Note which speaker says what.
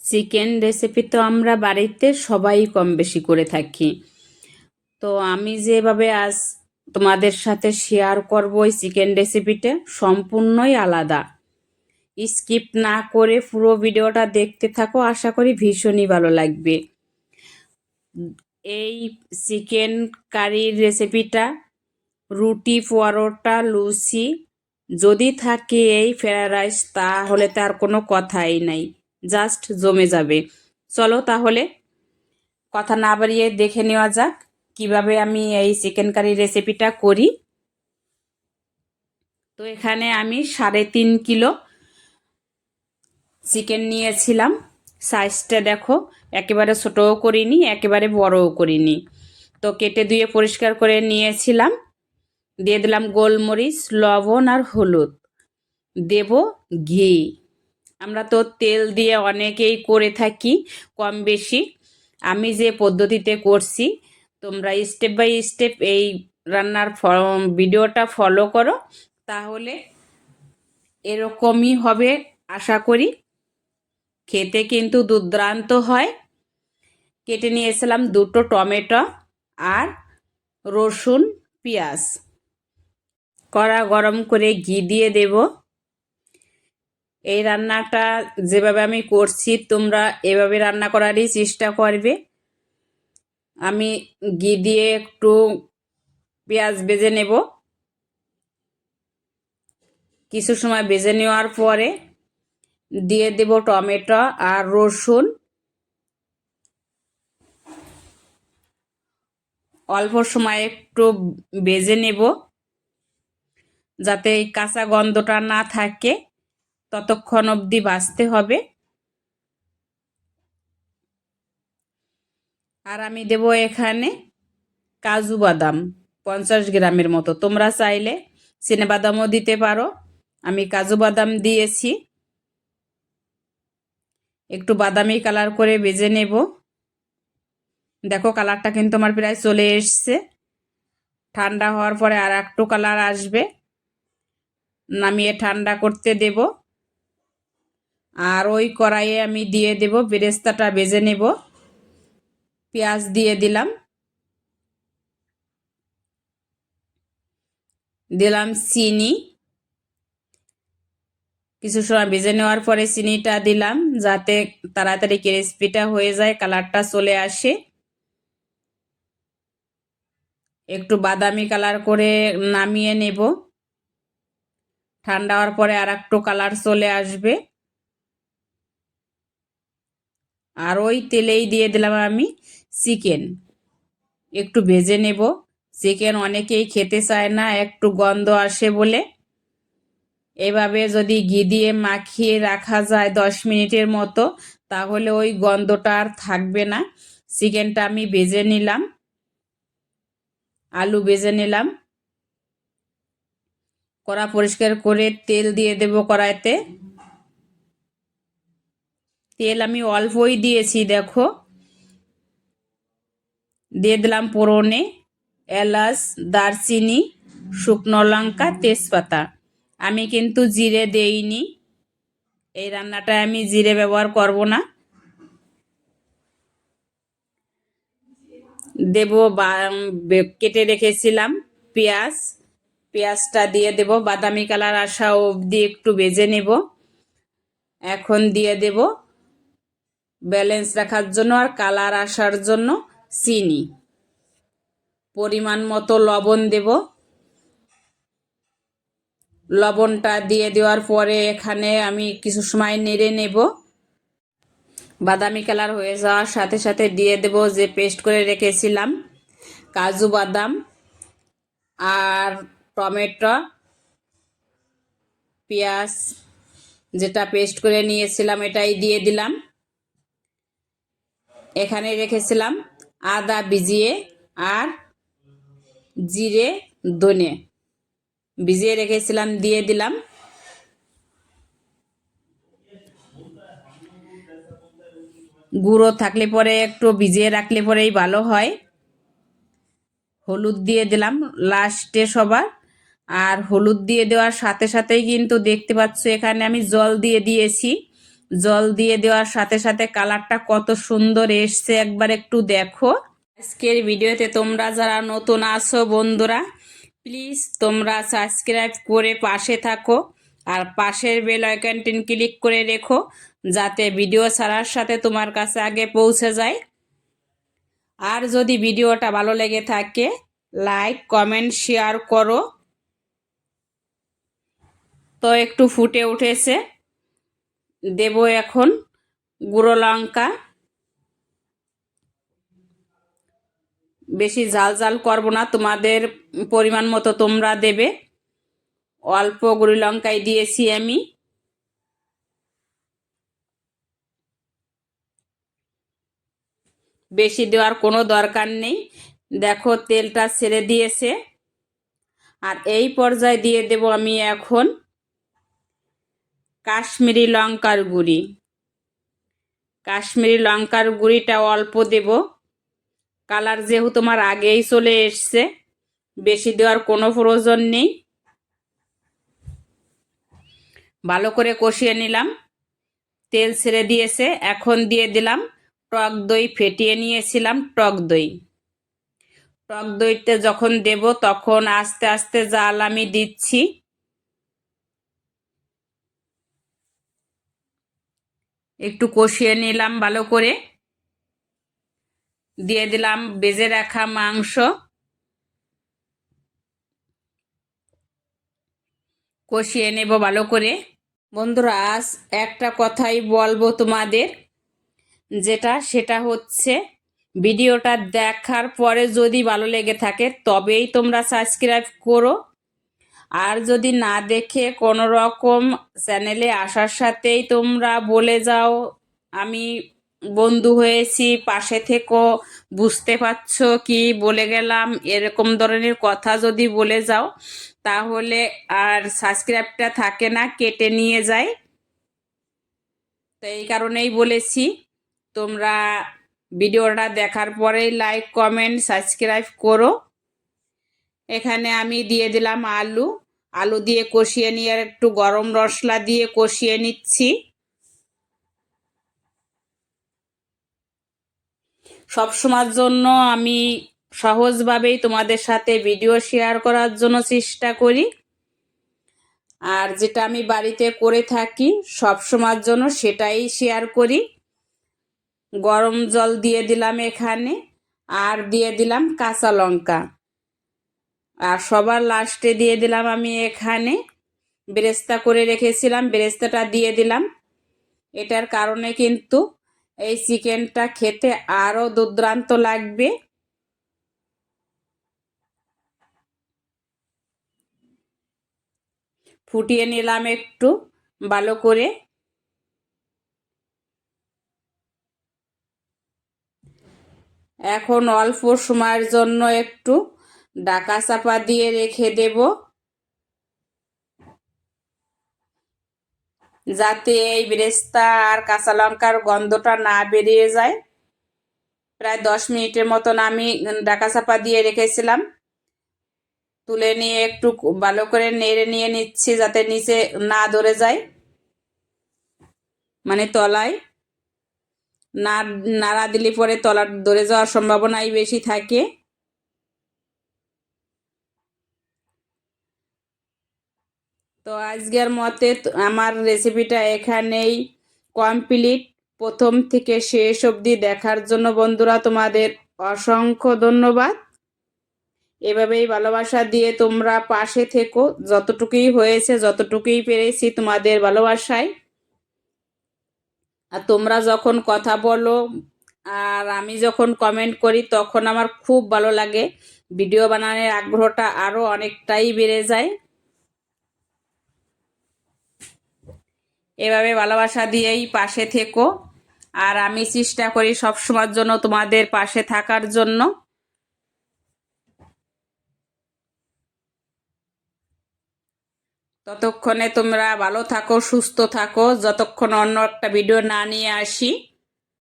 Speaker 1: Chicken recipe তো আমরা বাড়িতে সবাই কম বেশি করে থাকি। তো আমি যেভাবে আজ তোমাদের সাথে শেয়ার করব ওই চিকেন রেসিপিটা সম্পূর্ণই আলাদা। স্কিপ না করে পুরো ভিডিওটা দেখতে থাকো, আশা করি ভীষণই ভালো লাগবে। এই চিকেন কারির রেসিপিটা রুটি, পরোটা, লুচি যদি থাকে এই ফ্রাইড রাইস, তাহলে তার কোনো কথাই নাই, জাস্ট জমে যাবে। চলো তাহলে কথা না বাড়িয়ে দেখে নেওয়া যাক কিভাবে আমি এই চিকেন কারি রেসিপিটা করি। তো এখানে আমি 3.5 কিলো চিকেন নিয়েছিলাম। সাইজটা দেখো, একেবারে ছোটও করিনি, একেবারে বড়ও করিনি। তো কেটে ধুয়ে পরিষ্কার করে নিয়েছিলাম। দিয়ে দিলাম গোলমরিচ, লবণ আর হলুদ। দেব ঘি। আমরা তো তেল দিয়ে অনেকেই করে থাকি কম বেশি। আমি যে পদ্ধতিতে করছি, তোমরা স্টেপ বাই স্টেপ এই রান্নার ভিডিওটা ফলো করো, তাহলে এরকমই হবে আশা করি। খেতে কিন্তু দুর্দান্ত হয়। কেটে নিয়েছিলাম 2টো টমেটো আর রসুন, পেঁয়াজ। কড়া গরম করে ঘি দিয়ে দেব। এই রান্নাটা যেভাবে আমি করছি, তোমরা এভাবে রান্না করারই চেষ্টা করবে। আমি ঘি দিয়ে একটু পেঁয়াজ ভেজে নেব। কিছু সময় ভেজে নেওয়ার পরে দিয়ে দেব টমেটো আর রসুন। অল্প সময় একটু ভেজে নেব, যাতে কাঁচা গন্ধটা না থাকে, ততক্ষণ অবধি ভাজতে হবে। আর আমি দেব এখানে কাজু বাদাম 50 গ্রামের মতো। তোমরা চাইলে চিনেবাদামও দিতে পারো। আমি কাজু বাদাম দিয়েছি। একটু বাদামি কালার করে ভেজে নেব। দেখো কালারটা কিন্তু আমার প্রায় চলে এসছে। ঠান্ডা হওয়ার পরে আর একটু কালার আসবে। নামিয়ে ঠান্ডা করতে দেব। আর ওই কড়াইয়ে আমি দিয়ে দেব বেরেস্তাটা ভেজে নেব। পেঁয়াজ দিয়ে দিলাম। দিলাম চিনি। কিছু সময় ভেজে নেওয়ার পরে চিনিটা দিলাম, যাতে তাড়াতাড়ি ক্রিস্পিটা হয়ে যায়, কালারটা চলে আসে। একটু বাদামি কালার করে নামিয়ে নেব। ঠান্ডা হওয়ার পরে আর একটু কালার চলে আসবে। আর ওই তেলেই দিয়ে দিলাম আমি চিকেন। একটু ভেজে নেব। চিকেন অনেকেই খেতে চায় না, একটু গন্ধ আসে বলে। এভাবে যদি ঘি দিয়ে মাখিয়ে রাখা যায় 10 মিনিটের মতো, তাহলে ওই গন্ধটা আর থাকবে না। চিকেনটা আমি ভেজে নিলাম, আলু ভেজে নিলাম। কড়া পরিষ্কার করে তেল দিয়ে দেব কড়াইতে। তেল আমি অল্পই দিয়েছি দেখো। দিয়ে দিলাম ফোড়নে এলাচ, দারচিনি, শুকনো লঙ্কা, তেজপাতা। আমি কিন্তু জিরে দেইনি। এই রান্নাটায় আমি জিরে ব্যবহার করব না। দেব কেটে রেখেছিলাম পেঁয়াজ। পেঁয়াজটা দিয়ে দেব, বাদামি কালার আসা অবধি একটু ভেজে নেব। এখন দিয়ে দেব ব্যালেন্স রাখার জন্য আর কালার আসার জন্য চিনি। পরিমাণ মতো লবণ দেব। লবণটা দিয়ে দেওয়ার পরে এখানে আমি কিছু সময় নেড়ে নেব। বাদামি কালার হয়ে যাওয়ার সাথে সাথে দিয়ে দেব যে পেস্ট করে রেখেছিলাম কাজু বাদাম আর টমেটো, পেঁয়াজ যেটা পেস্ট করে নিয়েছিলাম এটাই দিয়ে দিলাম। এখানে রেখেছিলাম আদা ভিজিয়ে আর জিরে, ধনে ভিজিয়ে রেখেছিলাম, দিয়ে দিলাম। গুঁড়ো থাকলে পরে একটু ভিজিয়ে রাখলে পরেই ভালো হয়। হলুদ দিয়ে দিলাম লাস্টে সবার। আর হলুদ দিয়ে দেওয়ার সাথে সাথেই কিন্তু দেখতে পাচ্ছ এখানে আমি জল দিয়ে দিয়েছি। জল দিয়ে দেওয়ার সাথে সাথে কালারটা কত সুন্দর এসছে, একবার একটু দেখো। আজকের ভিডিওতে তোমরা যারা নতুন আছো বন্ধুরা, প্লিজ তোমরা সাবস্ক্রাইব করে পাশে থাকো আর পাশের বেল আইকনটি ক্লিক করে রেখো, যাতে ভিডিও ছাড়ার সাথে তোমার কাছে আগে পৌঁছে যায়। আর যদি ভিডিওটা ভালো লেগে থাকে, লাইক কমেন্ট শেয়ার করো। তো একটু ফুটে উঠেছে, দেব এখন গুঁড়ো লঙ্কা। বেশি ঝাল ঝাল করবো না, তোমাদের পরিমাণ মতো তোমরা দেবে। অল্প গুঁড়ো লঙ্কাই দিয়েছি আমি। বেশি দেওয়ার কোনো দরকার নেই। দেখো তেলটা ছেড়ে দিয়েছে। আর এই পর্যায়ে দিয়ে দেব আমি এখন কাশ্মীরি লঙ্কার গুঁড়ি। কাশ্মীরি লঙ্কার গুঁড়িটা অল্প দেব, কালার যেহেতু তোমার আগেই চলে এসছে, বেশি দেওয়ার কোনো প্রয়োজন নেই। ভালো করে কষিয়ে নিলাম, তেল ছেড়ে দিয়েছে। এখন দিয়ে দিলাম টক দই, ফেটিয়ে নিয়েছিলাম টক দই। টক দইতে যখন দেব তখন আস্তে আস্তে জাল আমি দিচ্ছি। একটু কষিয়ে নিলাম ভালো করে। দিয়ে দিলাম ভেজে রাখা মাংস, কষিয়ে নেব ভালো করে। বন্ধুরা, আজ একটা কথাই বলবো তোমাদের, সেটা হচ্ছে ভিডিওটা দেখার পরে যদি ভালো লেগে থাকে তবেই তোমরা সাবস্ক্রাইব করো। আর যদি না দেখে কোনো রকম চ্যানেলে আসার সাথেই তোমরা বলে যাও আমি বন্ধু হয়েছি, পাশে থেকো, বুঝতে পারছো কি বলে গেলাম, এরকম ধরনের কথা যদি বলে যাও তাহলে আর সাবস্ক্রাইবটা থাকে না, কেটে নিয়ে যায়। তো এই কারণেই বলেছি তোমরা ভিডিওটা দেখার পরেই লাইক কমেন্ট সাবস্ক্রাইব করো। এখানে আমি দিয়ে দিলাম আলু। আলু দিয়ে কষিয়ে নিয়ে আর একটু গরম মশলা দিয়ে কষিয়ে নিচ্ছি। সবসময়ের জন্য আমি সহজভাবেই তোমাদের সাথে ভিডিও শেয়ার করার জন্য চেষ্টা করি। আর যেটা আমি বাড়িতে করে থাকি সবসময়ের জন্য সেটাই শেয়ার করি। গরম জল দিয়ে দিলাম এখানে, আর দিয়ে দিলাম কাঁচা লঙ্কা। আর সবার লাস্টে দিয়ে দিলাম আমি এখানে বেরেস্তা করে রেখেছিলাম, বেরেস্তাটা দিয়ে দিলাম। এটার কারণে কিন্তু এই চিকেনটা খেতে আরও দুর্দান্ত লাগবে। ফুটিয়ে নিলাম একটু ভালো করে। এখন অল্প সময়ের জন্য একটু ঢাকা চাপা দিয়ে রেখে দেব, যাতে এই বেরেস্তা আর কাঁচা লঙ্কার গন্ধটা না বেরিয়ে যায়। প্রায় 10 মিনিটের মতন আমি ঢাকা চাপা দিয়ে রেখেছিলাম। তুলে নিয়ে একটু ভালো করে নেড়ে নিয়ে নিচ্ছি, যাতে নিচে না ধরে যায়, মানে তলায় না নাড়া দিলে পরে তলা ধরে যাওয়ার সম্ভাবনাই বেশি থাকে। তো আজকের মতে আমার রেসিপিটা এখানেই কমপ্লিট। প্রথম থেকে শেষ অবধি দেখার জন্য বন্ধুরা তোমাদের অসংখ্য ধন্যবাদ। এভাবেই ভালোবাসা দিয়ে তোমরা পাশে থেকো, যতটুকুই হয়েছে যতটুকুই পেরেছি তোমাদের ভালোবাসায়। আর তোমরা যখন কথা বলো আর আমি যখন কমেন্ট করি তখন আমার খুব ভালো লাগে, ভিডিও বানানোর আগ্রহটা আরও অনেকটাই বেড়ে যায়। এভাবে ভালোবাসা দিয়েই পাশে থেকো, আর আমি চেষ্টা করি সবসময়ের জন্য তোমাদের পাশে থাকার জন্য। ততক্ষণে তোমরা ভালো থাকো, সুস্থ থাকো, যতক্ষণ অন্য একটা ভিডিও না নিয়ে আসি।